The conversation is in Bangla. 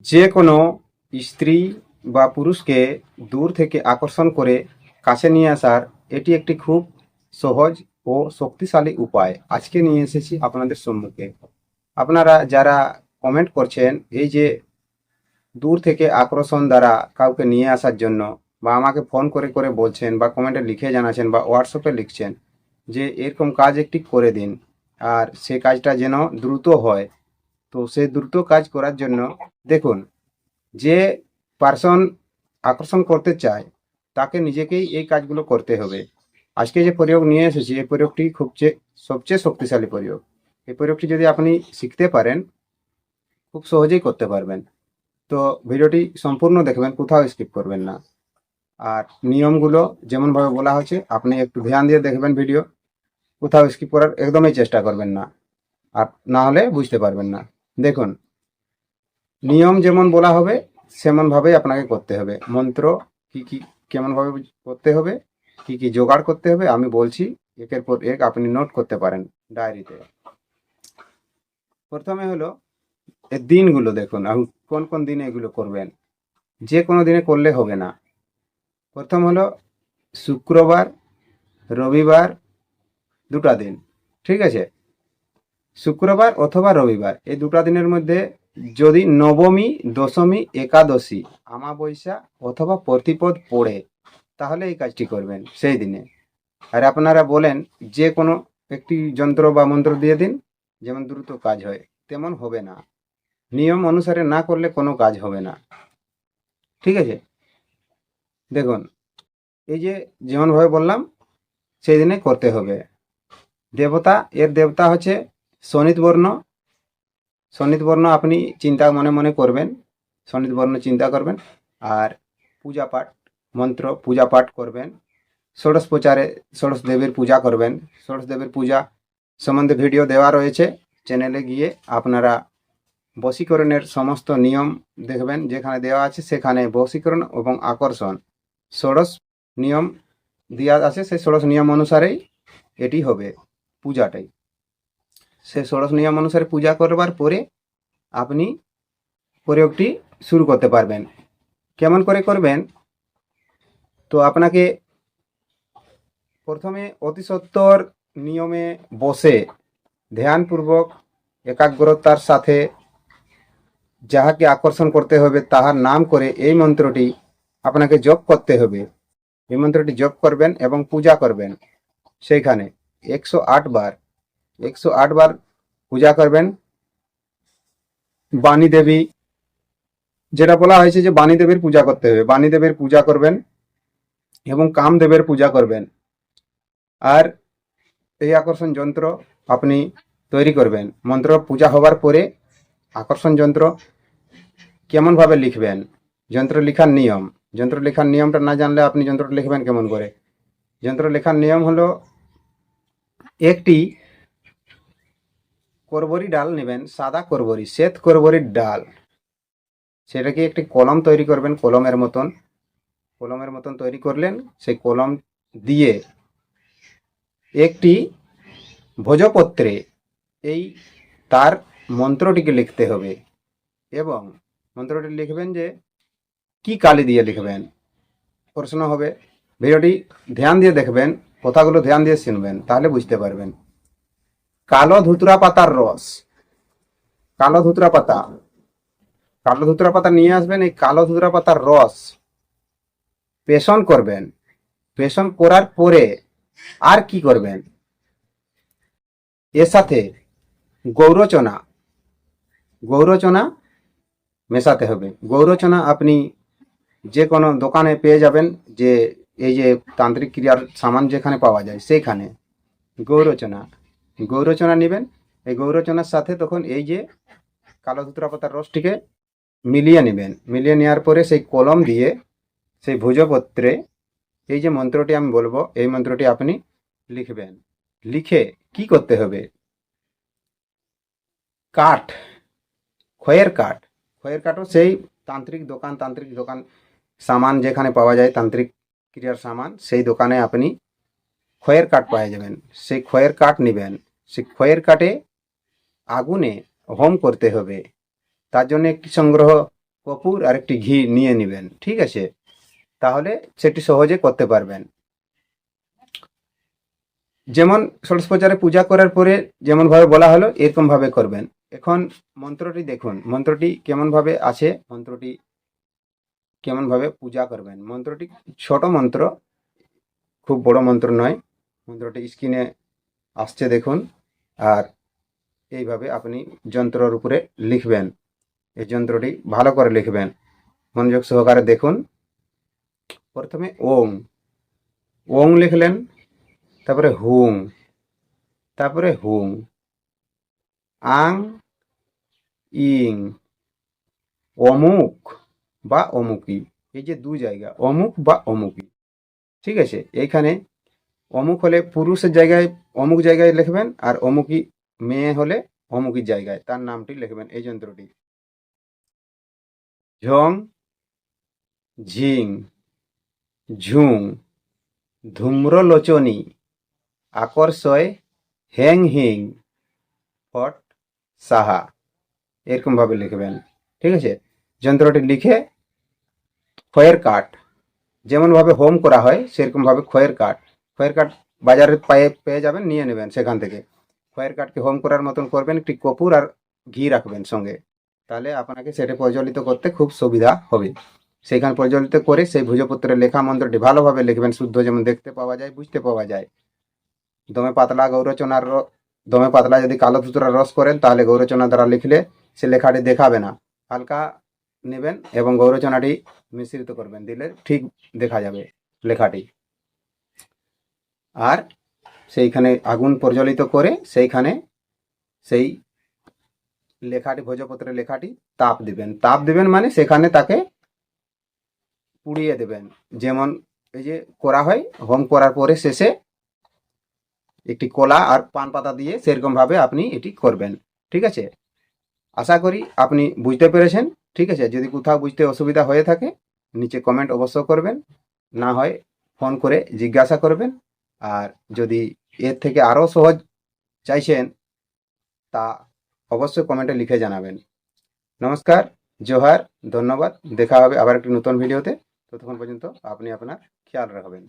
যে কোনো স্ত্রী বা পুরুষকে দূর থেকে আকর্ষণ করে কাছে নিয়ে আসার এটি একটি খুব সহজ ও শক্তিশালী উপায় আজকে নিয়ে এসেছি আপনাদের সম্মুখে। আপনারা যারা কমেন্ট করছেন এই যে দূর থেকে আকর্ষণ দ্বারা কাউকে নিয়ে আসার জন্য, বা আমাকে ফোন করে করে বলছেন বা কমেন্টে লিখে জানাচ্ছেন বা হোয়াটসঅ্যাপে লিখছেন যে এরকম কাজ একটি করে দিন আর সে কাজটা যেন দ্রুত হয়, তো সেই দ্রুত কাজ করার জন্য দেখুন, যে পার্সন আকর্ষণ করতে চায় তাকে নিজেকেই এই কাজগুলো করতে হবে। আজকে যে প্রয়োগ নিয়ে এসেছি এই প্রয়োগটি সবচেয়ে শক্তিশালী প্রয়োগ। এই প্রয়োগটি যদি আপনি শিখতে পারেন খুব সহজেই করতে পারবেন। তো ভিডিওটি সম্পূর্ণ দেখবেন, কোথাও স্কিপ করবেন না। আর নিয়মগুলো যেমনভাবে বলা হচ্ছে আপনি একটু ধ্যান দিয়ে দেখবেন ভিডিও, কোথাও স্কিপ করার একদমই চেষ্টা করবেন না, আর না হলে বুঝতে পারবেন না। দেখুন, নিয়ম যেমন বলা হবে সেমনভাবেই আপনাকে করতে হবে। মন্ত্র কি কি কেমনভাবে করতে হবে, কি কি জোগাড় করতে হবে আমি বলছি, একের পর এক আপনি নোট করতে পারেন ডায়েরিতে। প্রথমে হলো এই দিনগুলো দেখুন, আপনি কোন কোন দিনে এগুলো করবেন। যে কোনো দিনে করলে হবে না। প্রথম হলো শুক্রবার, রবিবার, দুটা দিন, ঠিক আছে? শুক্রবার অথবা রবিবার এই দুটা দিনের মধ্যে যদি নবমী, দশমী, একাদশী, আমাবস্যা অথবা প্রতিপদ পড়ে তাহলে এই কাজটি করবেন সেই দিনে। আর আপনারা বলেন যে কোনো একটি যন্ত্র বা মন্ত্র দিয়ে দিন, যেমন দ্রুত কাজ হয়, তেমন হবে না। নিয়ম অনুসারে না করলে কোনো কাজ হবে না, ঠিক আছে? দেখুন, এই যে যেমনভাবে বললাম সেই দিনে করতে হবে। দেবতা, এর দেবতা হচ্ছে শনিত বর্ণ। শনিত বর্ণ আপনি চিন্তা মনে মনে করবেন, শনিত বর্ণ চিন্তা করবেন। আর পূজা পাঠ, মন্ত্র পূজা পাঠ করবেন। ষোড়শ প্রচারে ষোড়শ দেবীর পূজা করবেন। ষোড়শ দেবীর পূজা সম্বন্ধে ভিডিও দেওয়া রয়েছে চ্যানেলে, গিয়ে আপনারা বশীকরণের সমস্ত নিয়ম দেখবেন, যেখানে দেওয়া আছে সেখানে বশীকরণ এবং আকর্ষণ ষোড়শ নিয়ম দেওয়া আছে। সেই ষোড়শ নিয়ম অনুসারেই এটি হবে পূজাটাই। সে ষোড়শ নিয়ম অনুসারে পূজা করবার পরে আপনি প্রয়োগটি শুরু করতে পারবেন। কেমন করে করবেন? তো আপনাকে প্রথমে অতি সত্বর নিয়মে বসে ধ্যানপূর্বক একাগ্রতার সাথে যাহাকে আকর্ষণ করতে হবে তাহার নাম করে এই মন্ত্রটি আপনাকে জপ করতে হবে। এই মন্ত্রটি জপ করবেন এবং পূজা করবেন। সেইখানে 108 বার 108 বার পূজা করবেন। বাণী দেবী, যেটা বলা হয়েছে যে বাণী দেবীর পূজা করতে হবে, বাণী দেবীর পূজা করবেন এবং কামদেবের পূজা করবেন। আর এই আকর্ষণ যন্ত্র আপনি তৈরি করবেন। মন্ত্র পূজা হবার পরে আকর্ষণ যন্ত্র কেমনভাবে লিখবেন, যন্ত্র লেখার নিয়ম, যন্ত্র লেখার নিয়মটা না জানলে আপনি যন্ত্র লিখবেন কেমন করে? যন্ত্র লেখার নিয়ম হলো, একটি করবরি ডাল নেবেন, সাদা করবরি, শ্বেত করবরির ডাল, সেটাকে একটি কলম তৈরি করবেন, কলমের মতন তৈরি করলেন। সেই কলম দিয়ে একটি ভোজপত্রে এই তার মন্ত্রটিকে লিখতে হবে। এবং মন্ত্রটি লিখবেন যে কি কালি দিয়ে লিখবেন প্রশ্ন হবে। ভিডিওটি ধ্যান দিয়ে দেখবেন, কথাগুলো ধ্যান দিয়ে শুনবেন, তাহলে বুঝতে পারবেন। কালো ধুতরা পাতার রস, কালো ধুতরা পাতা, কালো ধুতরা পাতা নিয়ে আসবেন। এই কালো ধুতরা পাতার রস পেষণ করবেন। পেষণ করার পরে আর কি করবেন? এর সাথে গৌরচনা, গৌরচনা মেশাতে হবে। গৌরচনা আপনি যে কোনো দোকানে পেয়ে যাবেন, যে এই যে তান্ত্রিক ক্রিয়ার সামান যেখানে পাওয়া যায় সেইখানে গৌরচনা, গৌরচনা নেবেন। এই গৌরচনার সাথে তখন এই যে কালো ধুতরা পাতার রসটিকে মিলিয়ে নেবেন। মিলিয়ে নেওয়ার পরে সেই কলম দিয়ে সেই ভোজপত্রে এই যে মন্ত্রটি আমি বলবো এই মন্ত্রটি আপনি লিখবেন। লিখে কি করতে হবে? কাঠ, খয়ের কাঠ, খয়ের কাঠও সেই তান্ত্রিক দোকান সামান যেখানে পাওয়া যায় তান্ত্রিক ক্রিয়ার সামান, সেই দোকানে আপনি খয়ের কাঠ পাওয়া যাবেন। সেই খয়ের কাঠ নেবেন। সেই খয়ের কাঠে আগুনে হোম করতে হবে। তার জন্য একটি সংগ্রহ কপুর আর একটি ঘি নিয়ে নেবেন, ঠিক আছে? তাহলে সেটি সহজে করতে পারবেন। যেমন ষোড়শোপচারে পূজা করার পরে যেমনভাবে বলা হলো এরকমভাবে করবেন। এখন মন্ত্রটি দেখুন, মন্ত্রটি কেমনভাবে আছে, মন্ত্রটি কেমনভাবে পূজা করবেন। মন্ত্রটি ছোট মন্ত্র, খুব বড় মন্ত্র নয়। মন্ত্রটি স্ক্রিনে আসছে দেখুন। আর এইভাবে আপনি যন্ত্রের উপরে লিখবেন। এই যন্ত্রটি ভালো করে লিখবেন, মনোযোগ সহকারে দেখুন। প্রথমে ওং, ওং লিখলেন, তারপরে হুং, তারপরে হুং, আং, ইং, অমুক বা অমুকি। এই যে দু জায়গা, অমুক বা অমুকি, ঠিক আছে? এইখানে অমুক হলে পুরুষের জায়গায় অমুক জায়গায় লিখবেন, আর অমুকি মেয়ে হলে অমুকি জায়গায় তার নামটি লিখবেন। এই যন্ত্রটি ঝং, ঝিং, ঝুং, ধূম্রলোচনী, আকর্ষয়, হ্যাং হিং, ফট সাহা, এরকমভাবে লিখবেন, ঠিক আছে? যন্ত্রটি লিখে খয়ের কাঠ, যেমনভাবে হোম করা হয় সেরকমভাবে খয়ের কাঠ, খয়ের কাঠ বাজারে পেয়ে যাবেন, নিয়ে নেবেন সেখান থেকে। খয়ের কাঠকে হোম করার মতন করবেন, একটি কপুর আর ঘি রাখবেন সঙ্গে, তাহলে আপনাকে সেটা প্রজ্বলিত করতে খুব সুবিধা হবে। সেইখানে প্রজ্বলিত করে সেই ভুজপত্রে লেখা মন্ত্রটি ভালোভাবে লিখবেন, শুদ্ধ যেমন দেখতে পাওয়া যায়, বুঝতে পাওয়া যায়। দমে পাতলা গৌরচনার দমে পাতলা যদি কালো ধুতরার রস করেন তাহলে গৌরচনা দ্বারা লিখলে সে লেখাটি দেখাবে না। হালকা নেবেন এবং গৌরচনাটি মিশ্রিত করবেন, দিলে ঠিক দেখা যাবে লেখাটি। আর সেইখানে আগুন প্রজ্বলিত করে সেইখানে সেই লেখাটি, ভোজপত্রের লেখাটি তাপ দিবেন। তাপ দিবেন মানে সেখানে তাকে পুড়িয়ে দেবেন, যেমন এই যে করা হয় হোম করার পরে শেষে একটি কলা আর পান পাতা দিয়ে, সেরকম ভাবে আপনি এটি করবেন, ঠিক আছে? আশা করি আপনি বুঝতে পেরেছেন, ঠিক আছে? যদি কোথাও বুঝতে অসুবিধা হয়ে থাকে নিচে কমেন্ট অবশ্য করবেন, না হয় ফোন করে জিজ্ঞাসা করবেন। আর যদি এর থেকে আরও সহজ চাইছেন তা অবশ্যই কমেন্টে লিখে জানাবেন। নমস্কার, জোহার, ধন্যবাদ। দেখা হবে আবার একটি নতুন ভিডিওতে। ততক্ষণ পর্যন্ত আপনি আপনার খেয়াল রাখবেন।